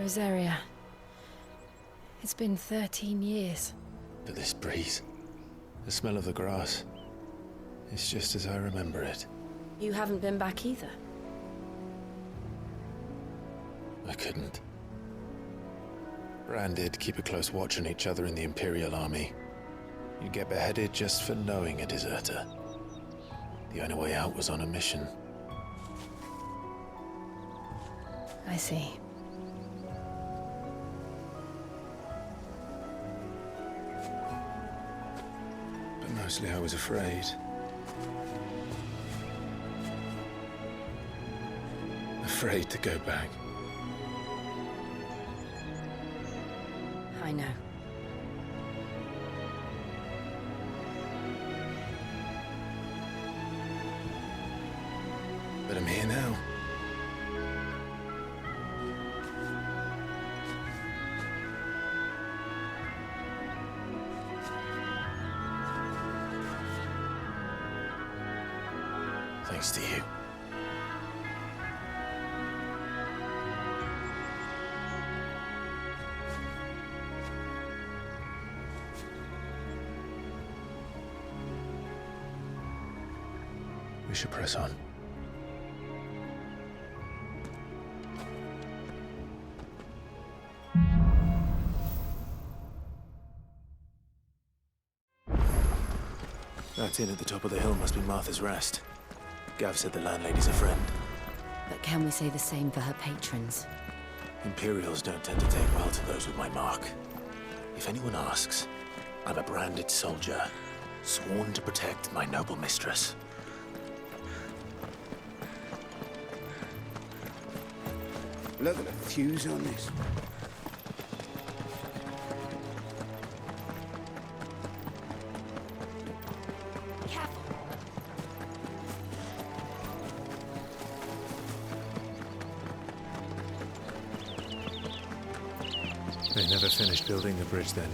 Rosaria. It's been 13 years. But this breeze, the smell of the grass, it's just as I remember it. You haven't been back either. I couldn't. Branded, keep a close watch on each other in the Imperial Army. You'd get beheaded just for knowing a deserter. The only way out was on a mission. I see. But mostly I was afraid. Afraid to go back. I know. But I'm here now. Thanks to you. We should press on. That inn at the top of the hill must be Martha's Rest. Gav said the landlady's a friend. But can we say the same for her patrons? Imperials don't tend to take well to those with my mark. If anyone asks, I'm a branded soldier, sworn to protect my noble mistress. Look at the fuse on this. They never finished building the bridge then.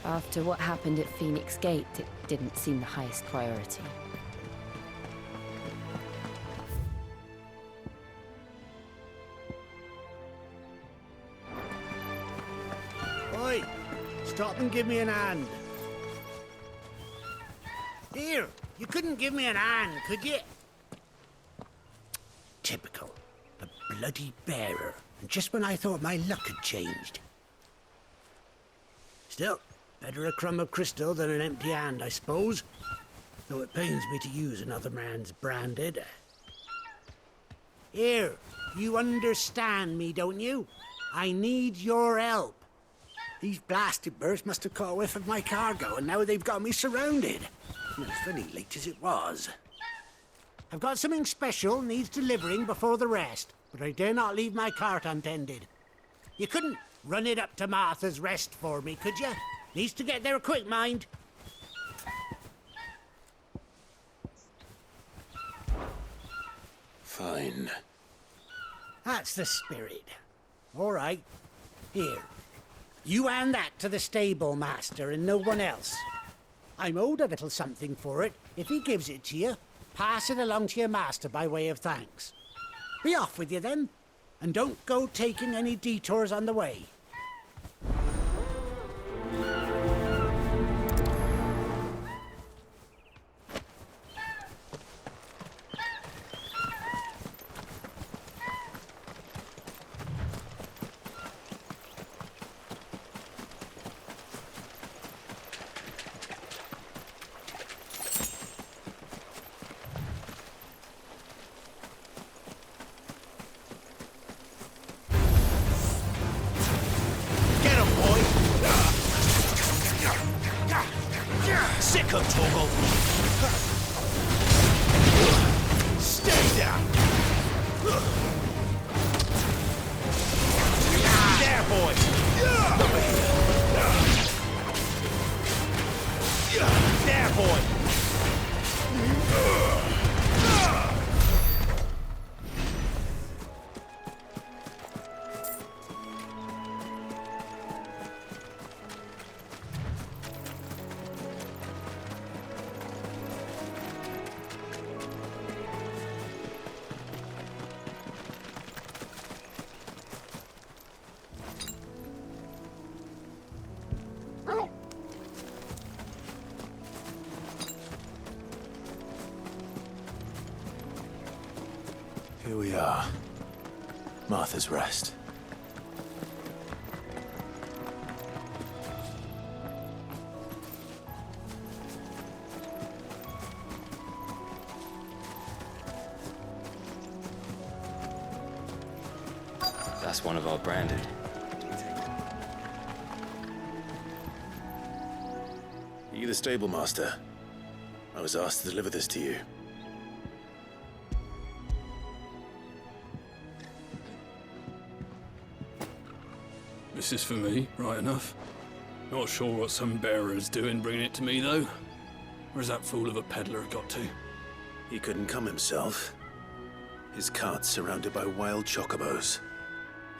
After what happened at Phoenix Gate, it didn't seem the highest priority. Oi! Stop and give me an hand. Here, you couldn't give me an hand, could you? Typical. The bloody bearer. And just when I thought my luck had changed. Still, better a crumb of crystal than an empty hand, I suppose. Though it pains me to use another man's branded. Here, you understand me, don't you? I need your help. These blasted birds must have caught a whiff of my cargo, and now they've got me surrounded. And it's very late as it was. I've got something special needs delivering before the rest, but I dare not leave my cart untended. You couldn't run it up to Martha's Rest for me, could you? Needs to get there quick, mind. Fine. That's the spirit. All right. Here. You hand that to the stable master and no one else. I'm owed a little something for it. If he gives it to you, pass it along to your master by way of thanks. Be off with you then, and don't go taking any detours on the way. we are. Martha's Rest. That's one of our branded. Are you the stable master? I was asked to deliver this to you. This is for me, right enough. Not sure what some bearer's doing bringing it to me, though. Where's that fool of a peddler got to? He couldn't come himself. His cart's surrounded by wild chocobos.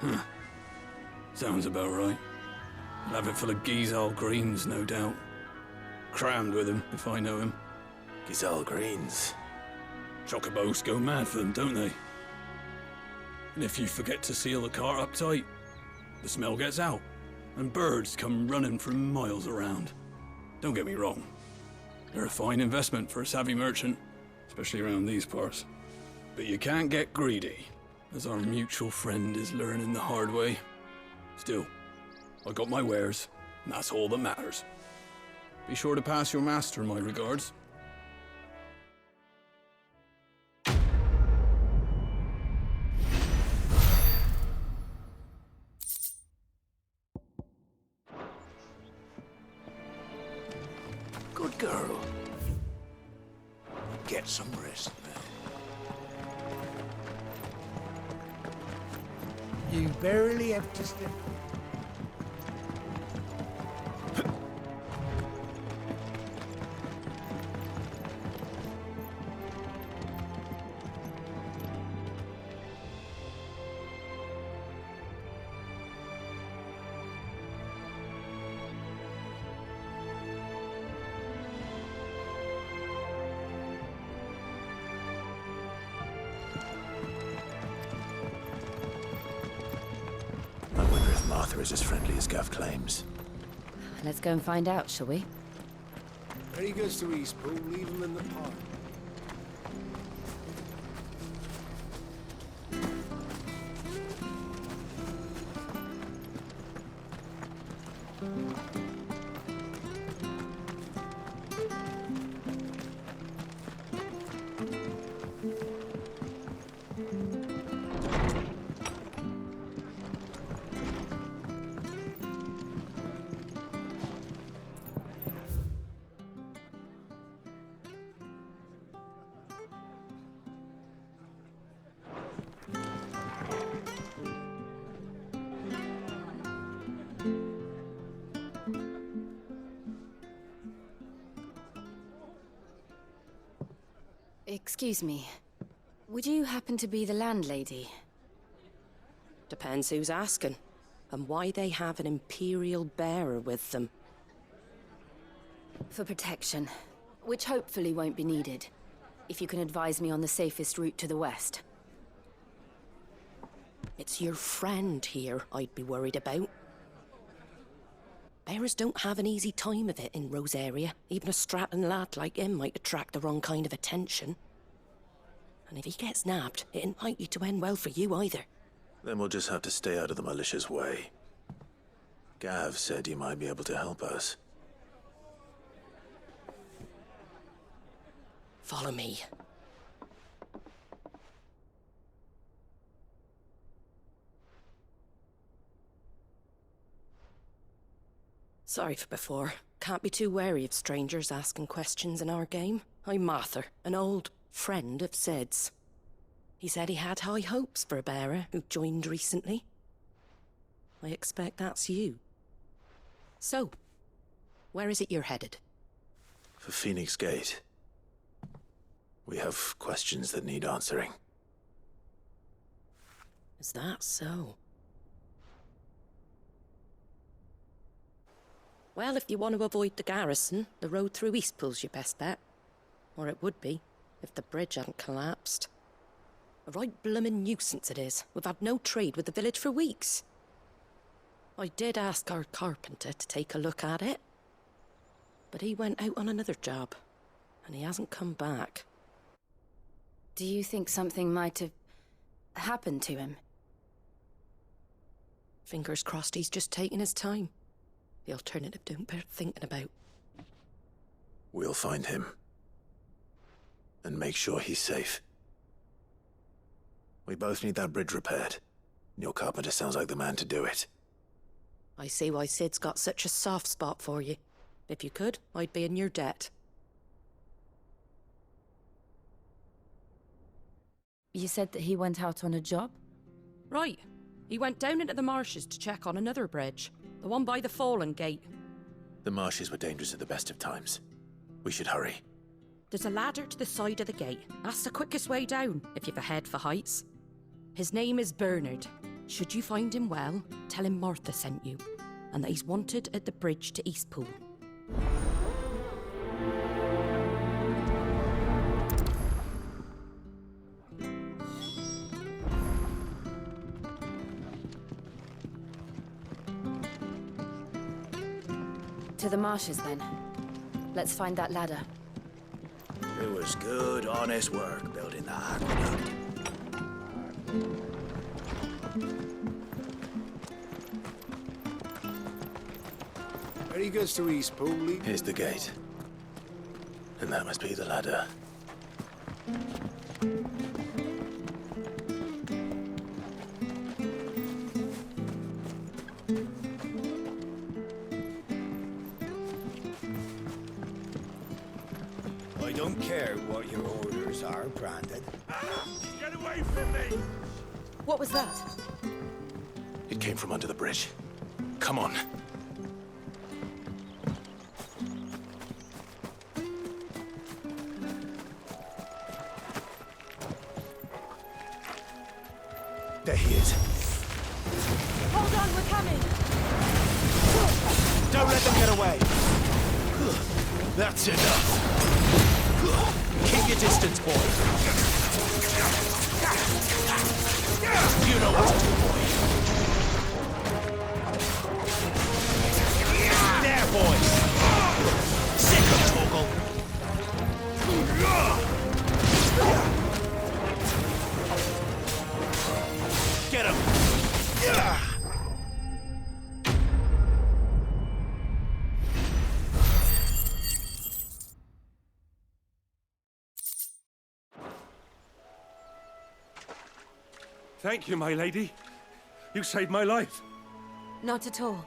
Huh. Sounds about right. I'll have it full of Gizal greens, no doubt. Crammed with him, if I know him. Gizal greens. Chocobos go mad for them, don't they? And if you forget to seal the cart up tight, the smell gets out, and birds come running from miles around. Don't get me wrong. They're a fine investment for a savvy merchant, especially around these parts. But you can't get greedy, as our mutual friend is learning the hard way. Still, I got my wares, and that's all that matters. Be sure to pass your master my regards. Good girl. Get some rest now. You barely have to step. Martha is as friendly as Gav claims. Let's go and find out, shall we? When he goes to Eastpool, leave him in the park. Excuse me. Would you happen to be the landlady? Depends who's asking, and why they have an Imperial bearer with them. For protection, which hopefully won't be needed. If you can advise me on the safest route to the west. It's your friend here I'd be worried about. Bearers don't have an easy time of it in Rose area. Even a Stratton lad like him might attract the wrong kind of attention. And if he gets nabbed, it ain't likely to end well for you either. Then we'll just have to stay out of the malicious way. Gav said he might be able to help us. Follow me. Sorry for before. Can't be too wary of strangers asking questions in our game. I'm Martha, an old friend of Sid's. He said he had high hopes for a bearer who joined recently. I expect that's you. So, where is it you're headed? For Phoenix Gate. We have questions that need answering. Is that so? Well, if you want to avoid the garrison, the road through Eastpool's your best bet. Or it would be, if the bridge hadn't collapsed. A right bloomin' nuisance it is. We've had no trade with the village for weeks. I did ask our carpenter to take a look at it. But he went out on another job, and he hasn't come back. Do you think something might have happened to him? Fingers crossed he's just taking his time. The alternative don't bear thinking about. We'll find him. And make sure he's safe. We both need that bridge repaired. Your carpenter sounds like the man to do it. I see why Sid's got such a soft spot for you. If you could, I'd be in your debt. You said that he went out on a job? Right. He went down into the marshes to check on another bridge. The one by the Fallen Gate. The marshes were dangerous at the best of times. We should hurry. There's a ladder to the side of the gate. That's the quickest way down, if you've a head for heights. His name is Bernard. Should you find him well, tell him Martha sent you, and that he's wanted at the bridge to Eastpool. To the marshes, then. Let's find that ladder. It was good, honest work building that aqueduct. Very good to Eastpool, Lee. Here's the gate. And that must be the ladder. I don't care what your orders are, Brandon. Get away from me! What was that? It came from under the bridge. Come on. There he is. Hold on, we're coming! Don't let them get away! That's enough! Keep your distance, boy! You know what to do, boy! There, boys! Sick of Torgal! Get him! Thank you, my lady. You saved my life. Not at all.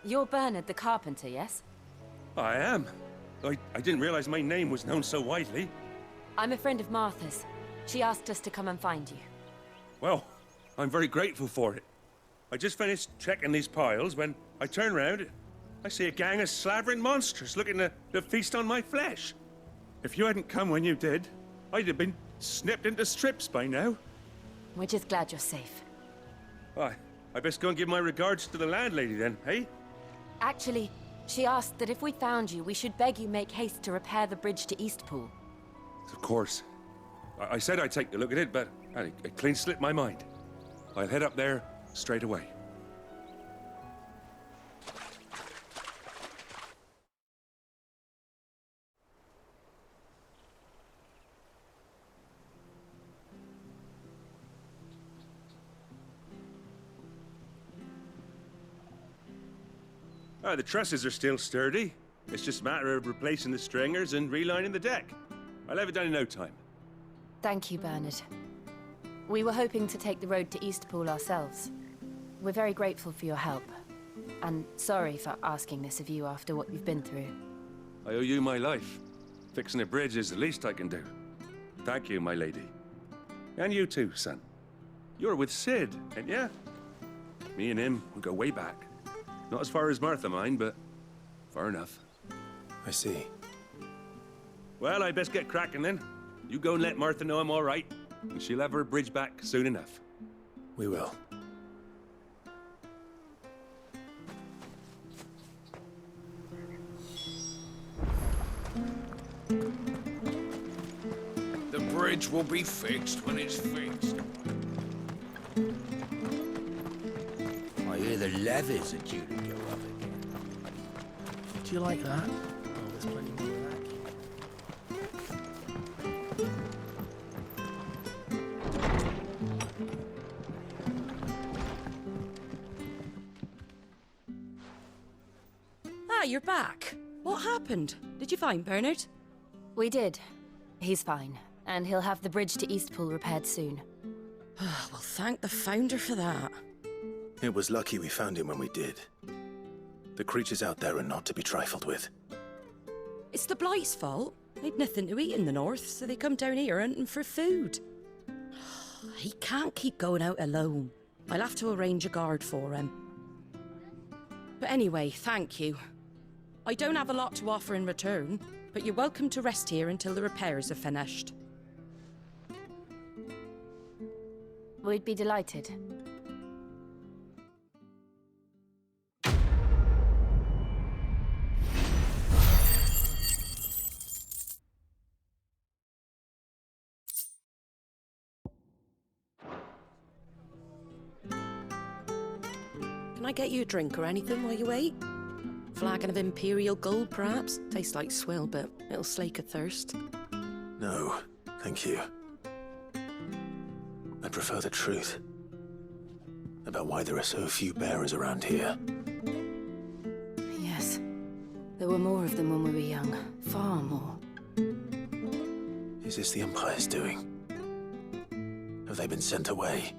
You're Bernard the carpenter, yes? I am. I didn't realize my name was known so widely. I'm a friend of Martha's. She asked us to come and find you. Well, I'm very grateful for it. I just finished checking these piles when I turn round. I see a gang of slavering monsters looking to feast on my flesh. If you hadn't come when you did, I'd have been snipped into strips by now. We're just glad you're safe. I best go and give my regards to the landlady then, eh? Actually, she asked that if we found you, we should beg you make haste to repair the bridge to Eastpool. Of course. I said I'd take a look at it, but it clean slipped my mind. I'll head up there straight away. The trusses are still sturdy. It's just a matter of replacing the stringers and relining the deck. I'll have it done in no time. Thank you, Bernard. We were hoping to take the road to Eastpool ourselves. We're very grateful for your help. And sorry for asking this of you after what you've been through. I owe you my life. Fixing a bridge is the least I can do. Thank you, my lady. And you too, son. You're with Sid, ain't ya? Me and him, we go way back. Not as far as Martha, mind, but far enough. I see. Well, I best get cracking then. You go and let Martha know I'm all right, and she'll have her bridge back soon enough. We will. The bridge will be fixed when it's fixed. I hear the levies are due to go up again. Do you like that? Oh, there's plenty more of that. Ah, you're back. What happened? Did you find Bernard? We did. He's fine, and he'll have the bridge to Eastpool repaired soon. Well, thank the Founder for that. It was lucky we found him when we did. The creatures out there are not to be trifled with. It's the Blight's fault. They'd nothing to eat in the north, so they come down here hunting for food. He can't keep going out alone. I'll have to arrange a guard for him. But anyway, thank you. I don't have a lot to offer in return, but you're welcome to rest here until the repairs are finished. We'd be delighted. Can I get you a drink or anything while you wait? Flagon of Imperial Gold, perhaps? Tastes like swill, but it'll slake a thirst. No, thank you. I prefer the truth. About why there are so few bearers around here. Yes. There were more of them when we were young. Far more. Is this the Empire's doing? Have they been sent away?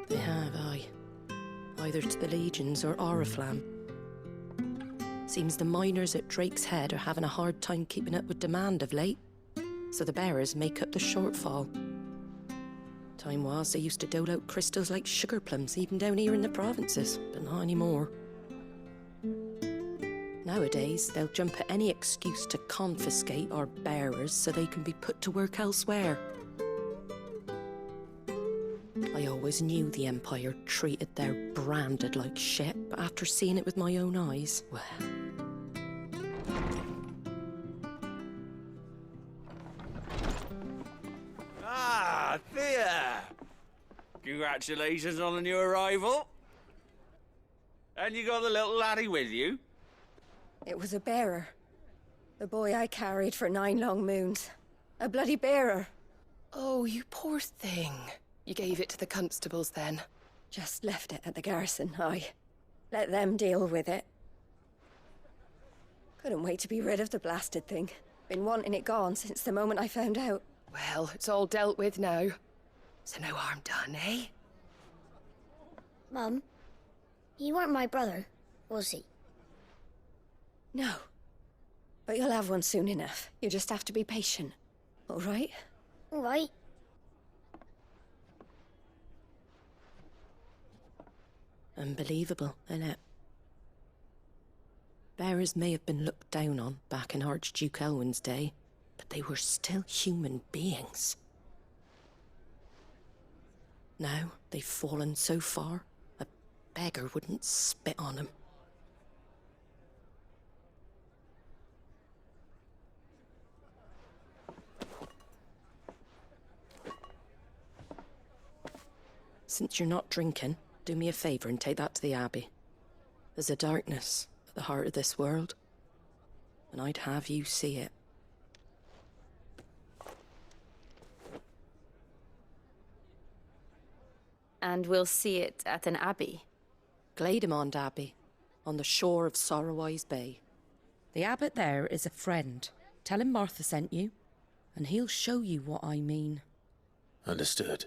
They have, aye. Either to the Legions or Oriflamme. Seems the miners at Drake's Head are having a hard time keeping up with demand of late, so the bearers make up the shortfall. Time was they used to dole out crystals like sugar plums even down here in the provinces, but not anymore. Nowadays, they'll jump at any excuse to confiscate our bearers so they can be put to work elsewhere. I always knew the Empire treated their branded like shit, but after seeing it with my own eyes, well... Ah, Thea! Congratulations on the new arrival. And you got the little laddie with you? It was a bearer. The boy I carried for 9 long moons. A bloody bearer. Oh, you poor thing. You gave it to the constables, then? Just left it at the garrison, aye. Let them deal with it. Couldn't wait to be rid of the blasted thing. Been wanting it gone since the moment I found out. Well, it's all dealt with now. So no harm done, eh? Mum, he weren't my brother, was he? No. But you'll have one soon enough. You just have to be patient. All right? All right. Unbelievable, innit? Bearers may have been looked down on back in Archduke Elwin's day, but they were still human beings. Now they've fallen so far, a beggar wouldn't spit on them. Since you're not drinking, do me a favour and take that to the Abbey. There's a darkness at the heart of this world, and I'd have you see it. And we'll see it at an abbey? Glademond Abbey, on the shore of Sorrowwise Bay. The abbot there is a friend. Tell him Martha sent you, and he'll show you what I mean. Understood.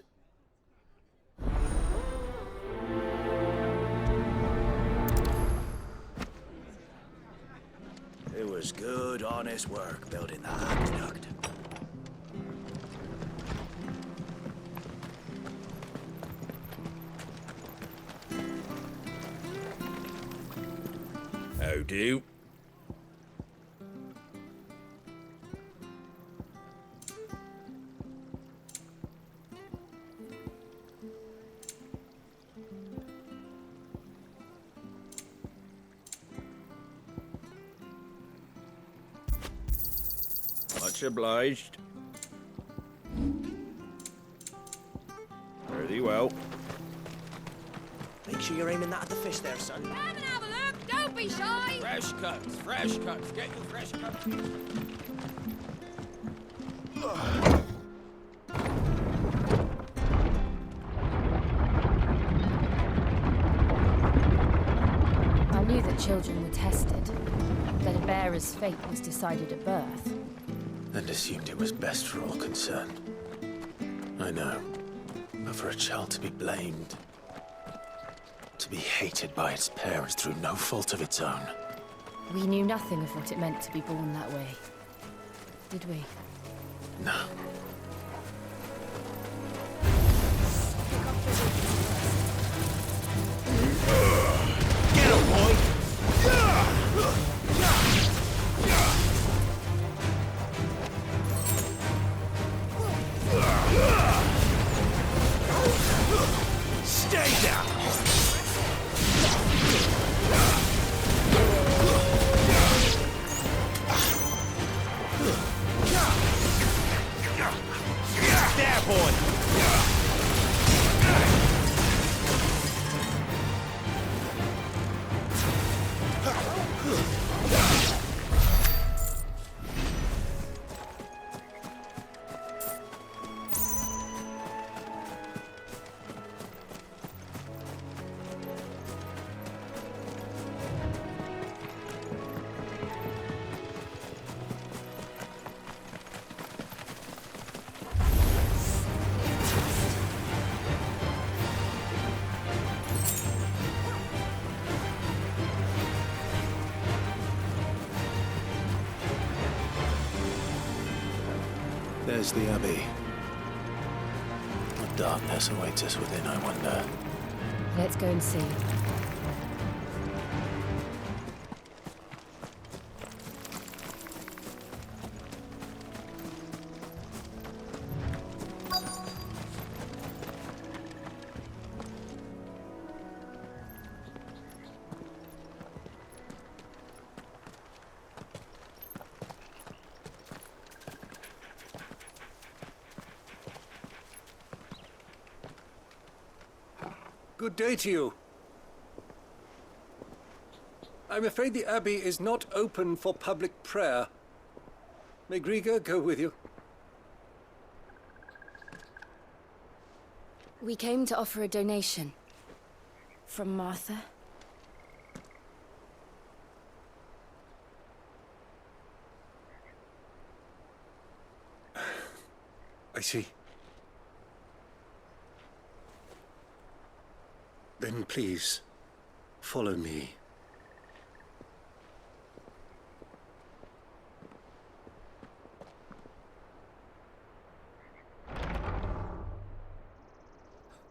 It was good, honest work building that aqueduct. How do? Much obliged. Very well. Make sure you're aiming that at the fish there, son. Come and have a look! Don't be shy! Fresh cuts, fresh cuts. Get your fresh cuts. that children were tested, that a bearer's fate was decided at birth. And assumed it was best for all concerned. I know. But for a child to be blamed, to be hated by its parents through no fault of its own. We knew nothing of what it meant to be born that way, did we? No. Get him, boy! Stay down! There, boy! There's the Abbey. What darkness awaits us within, I wonder. Let's go and see. Good day to you. I'm afraid the Abbey is not open for public prayer. May Griga go with you? We came to offer a donation. From Martha. I see. Then please, follow me.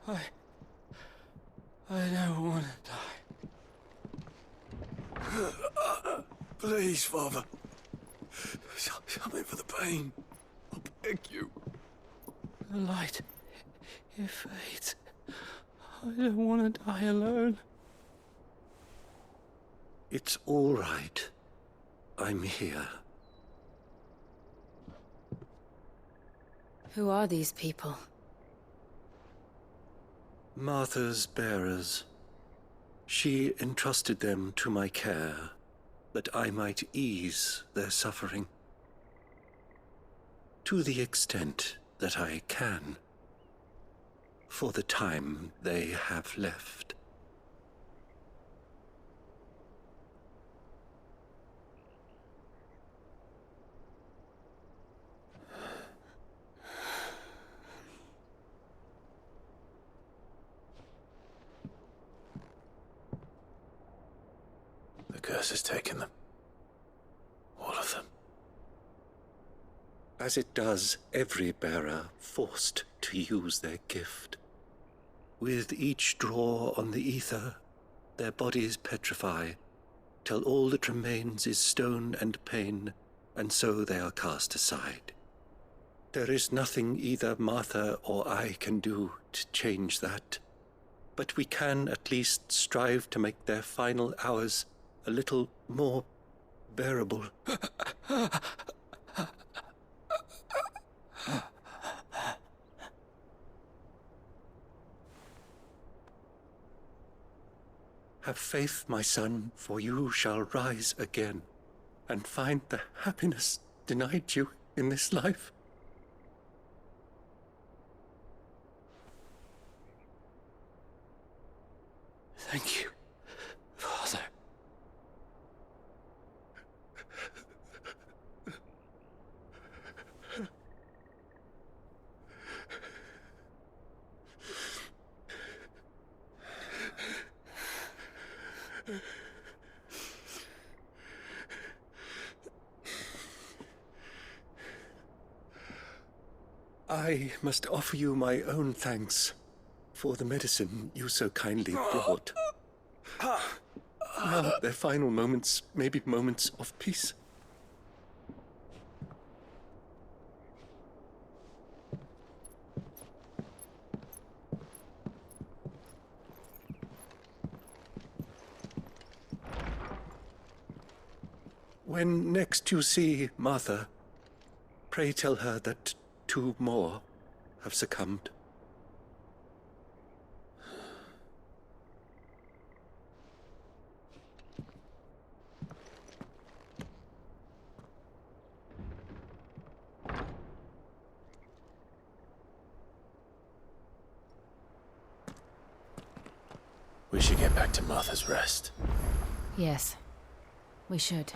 I don't want to die. Please, Father. Something for the pain. I beg you. The light, it fades. I don't want to die alone. It's all right. I'm here. Who are these people? Martha's bearers. She entrusted them to my care, that I might ease their suffering. To the extent that I can. For the time they have left. The curse has taken them. All of them. As it does every bearer forced to use their gift. With each draw on the ether, their bodies petrify, till all that remains is stone and pain, and so they are cast aside. There is nothing either Martha or I can do to change that, but we can at least strive to make their final hours a little more bearable. Have faith, my son, for you shall rise again, and find the happiness denied you in this life. Thank you, Father. I must offer you my own thanks for the medicine you so kindly brought. Now, their final moments may be moments of peace. When next you see Martha, pray tell her that 2 more have succumbed. We should get back to Martha's Rest. Yes, we should.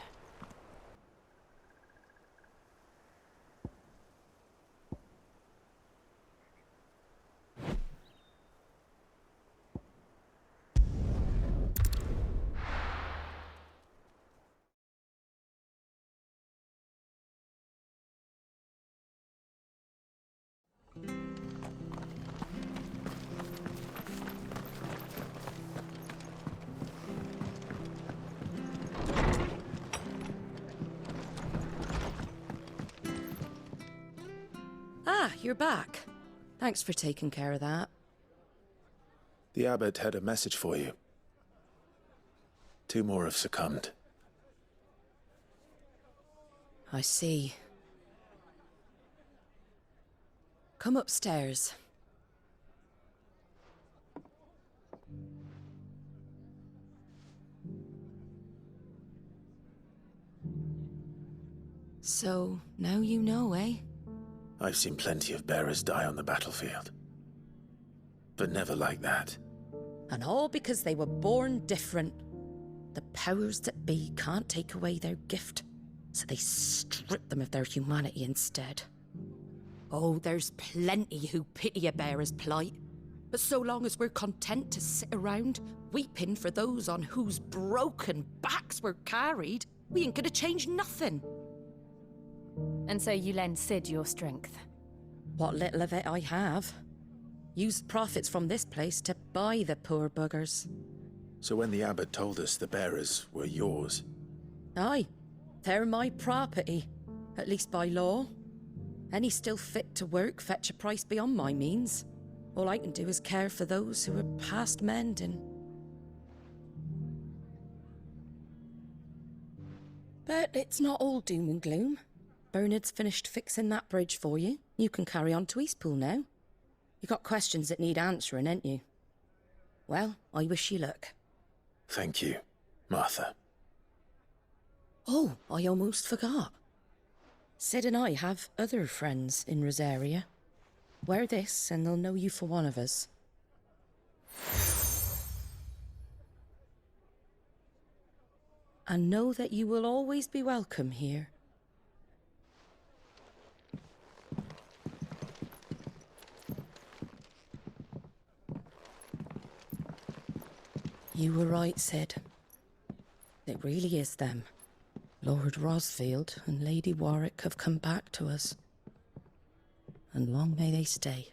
Ah, you're back. Thanks for taking care of that. The abbot had a message for you. 2 more have succumbed. I see. Come upstairs. So, now you know, eh? I've seen plenty of bearers die on the battlefield. But never like that. And all because they were born different. The powers that be can't take away their gift, so they strip them of their humanity instead. Oh, there's plenty who pity a bearer's plight. But so long as we're content to sit around, weeping for those on whose broken backs we're carried, we ain't gonna change nothing. And so you lend Sid your strength? What little of it I have. Used profits from this place to buy the poor buggers. So when the abbot told us the bearers were yours... Aye, they're my property, at least by law. Any still fit to work fetch a price beyond my means. All I can do is care for those who are past mending. But it's not all doom and gloom. Bernard's finished fixing that bridge for you. You can carry on to Eastpool now. You got questions that need answering, ain't you? Well, I wish you luck. Thank you, Martha. Oh, I almost forgot. Sid and I have other friends in Rosaria. Wear this and they'll know you for one of us. And know that you will always be welcome here. You were right, Sid. It really is them. Lord Rosfield and Lady Warwick have come back to us. And long may they stay.